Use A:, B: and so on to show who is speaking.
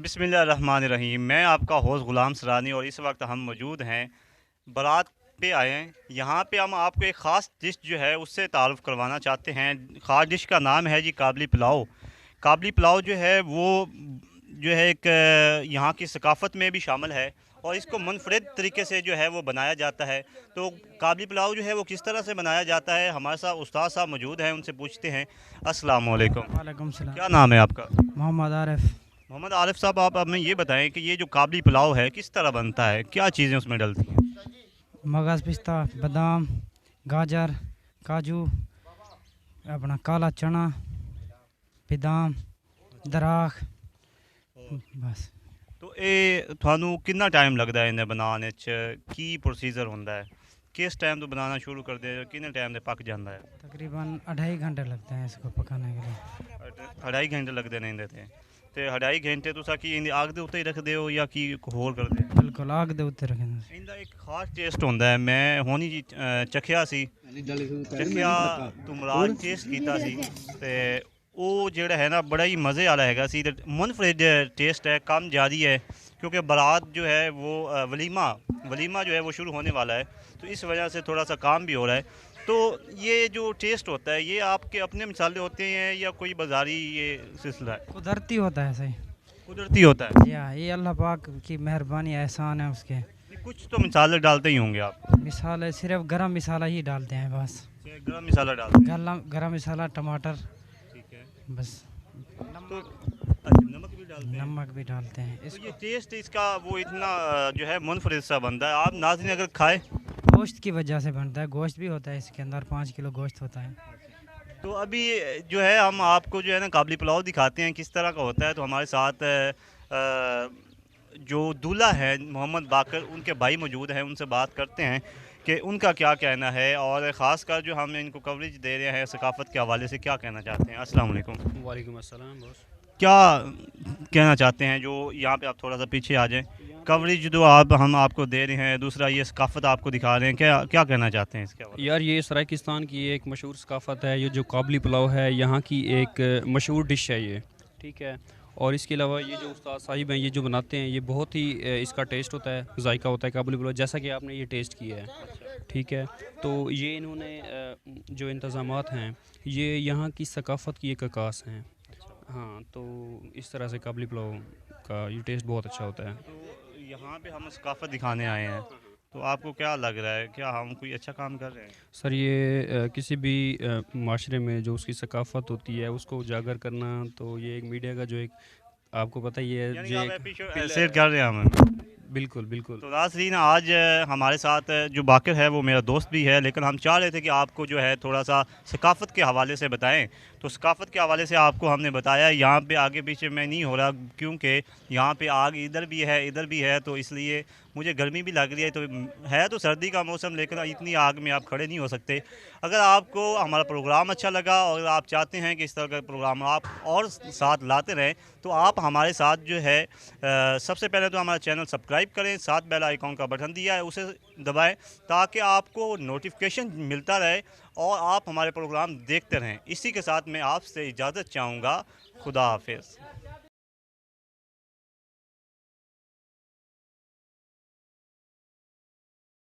A: बिस्मिल्लाहिर्रहमानिर्रहीम। मैं आपका होस्ट ग़ुलाम सरानी और इस वक्त हम मौजूद हैं बारात पे आए हैं। यहाँ पे हम आपको एक ख़ास डिश जो है उससे तारुफ़ करवाना चाहते हैं। ख़ास डिश का नाम है जी काबली पुलाव। काबली पुलाव जो है वो जो है एक यहाँ की सकाफ़त में भी शामिल है और इसको मुनफरिद तरीके से जो है वो बनाया जाता है। तो काबली पुलाव जो है वो किस तरह से बनाया जाता है, हमारे साथ उस्ताद साहब मौजूद हैं, उनसे पूछते हैं। अस्सलाम वालेकुम।
B: वालेकुम सलाम।
A: क्या नाम है आपका?
B: मोहम्मद आरिफ।
A: मोहम्मद आरिफ साहब, आप हमें ये बताएं कि ये जो काबली पुलाव है किस तरह बनता है, क्या चीज़ें उसमें डलती हैं?
B: मगज़, पिस्ता, बादाम, गाजर, काजू, अपना काला चना, बादाम, दराख, बस।
A: तो ये थानू कितना टाइम लगता है इन्हें बनाने की प्रोसीजर होता है? किस टाइम तो बनाना शुरू कर दे, कितने टाइम से पक जाता है?
B: तकरीबन 2.5 घंटे लगते हैं इसको पकाने के लिए।
A: 2.5 घंटे लगते नहीं देते? तो 2.5 घंटे तुसा की इंदी आग दे उत्ते ही रख दो या कि होर कर दे?
B: बिल्कुल आग दे उत्ते रखें।
A: इंदा एक खास टेस्ट होता है। मैं होनी जी चखिया सी, चखिया तो मुराद टेस्ट कीता सी ते ਉਹ ਜਿਹੜਾ है ना बड़ा ही मज़े वाला हैगा सी। मुनफरिद टेस्ट है, कम जारी है क्योंकि बारात जो है वो वलीमा जो है वो शुरू होने वाला है, तो इस वजह से थोड़ा सा काम भी हो रहा है। तो ये जो टेस्ट होता है ये आपके अपने मसाले होते हैं या कोई बाज़ारी ये सिलसिला है?
B: कुदरती होता है सही।
A: कुदरती होता है
B: जी हाँ, ये अल्लाह पाक की मेहरबानी एहसान है उसके।
A: कुछ तो मसाले डालते ही होंगे आप?
B: मिसाल सिर्फ गरम मसाला ही डालते हैं बस।
A: गरम मसाला डालते हैं?
B: गरम मसाला, टमाटर,
A: ठीक है।
B: बस।
A: तो अच्छा, नमक भी डालते हैं?
B: नमक भी डालते हैं।
A: तो ये टेस्ट इसका वो इतना जो है मुनफरिद सा बनता है। आप नाज़रीन अगर खाए
B: गोश्त की वजह से बनता है, गोश्त भी होता है इसके अंदर, 5 किलो गोश्त होता है।
A: तो अभी जो है हम आपको जो है ना काबली पुलाव दिखाते हैं किस तरह का होता है। तो हमारे साथ जो दूल्हा है मोहम्मद बाकर, उनके भाई मौजूद हैं, उनसे बात करते हैं कि उनका क्या कहना है और ख़ास कर जो हम इनको कवरेज दे रहे हैं सकाफ़त के हवाले से क्या कहना चाहते हैं। अस्सलाम वालेकुम।
C: वालेकुम अस्सलाम बॉस।
A: क्या कहना चाहते हैं जो यहाँ पे आप थोड़ा सा पीछे आ जाएं, कवरेज जो हम आपको दे रहे हैं, दूसरा ये सकाफ़त आपको दिखा रहे हैं, क्या क्या कहना चाहते हैं इसके हवाले?
C: यार ये सराकिस्तान की एक मशहूर सकाफ़त है, ये जो काबली पुलाव है यहाँ की एक मशहूर डिश है ये, ठीक है। और इसके अलावा ये जो उस्ताद साहिब हैं ये जो बनाते हैं ये बहुत ही इसका टेस्ट होता है, जायका होता है काबली पुलाव, जैसा कि आपने ये टेस्ट किया है, ठीक है। तो ये इन्होंने जो इंतज़ामात हैं ये यहाँ की सकाफ़त की एक अक्कास हैं। हाँ, तो इस तरह से काबली पुलाव का ये टेस्ट बहुत अच्छा होता है।
A: तो यहाँ पे हम सकाफ़त दिखाने आए हैं, तो आपको क्या लग रहा है, क्या हम कोई अच्छा काम कर रहे हैं?
C: सर ये किसी भी माशरे में जो उसकी सकाफ़त होती है उसको उजागर करना, तो ये एक मीडिया का जो एक आपको पता ही है
A: यानी
C: जो
A: आप
C: एक
A: एप्रिशिएट कर रहे हैं हमें?
C: बिल्कुल बिल्कुल।
A: तो नाज़रीन आज हमारे साथ जो बाकर है वो मेरा दोस्त भी है, लेकिन हम चाह रहे थे कि आपको जो है थोड़ा सा सकाफ़त के हवाले से बताएं। तो सकाफ़त के हवाले से आपको हमने बताया। यहाँ पे आगे पीछे मैं नहीं हो रहा क्योंकि यहाँ पे आग इधर भी है इधर भी है, तो इसलिए मुझे गर्मी भी लग रही है। तो है तो सर्दी का मौसम, लेकिन इतनी आग में आप खड़े नहीं हो सकते। अगर आपको हमारा प्रोग्राम अच्छा लगा और आप चाहते हैं कि इस तरह का प्रोग्राम आप और साथ लाते रहें, तो आप हमारे साथ जो है सबसे पहले तो हमारा चैनल सब्सक्राइब करें, साथ बेल आइकॉन का बटन दिया है उसे दबाएं ताकि आपको नोटिफिकेशन मिलता रहे और आप हमारे प्रोग्राम देखते रहें। इसी के साथ मैं आपसे इजाज़त चाहूँगा। खुदा हाफिज़।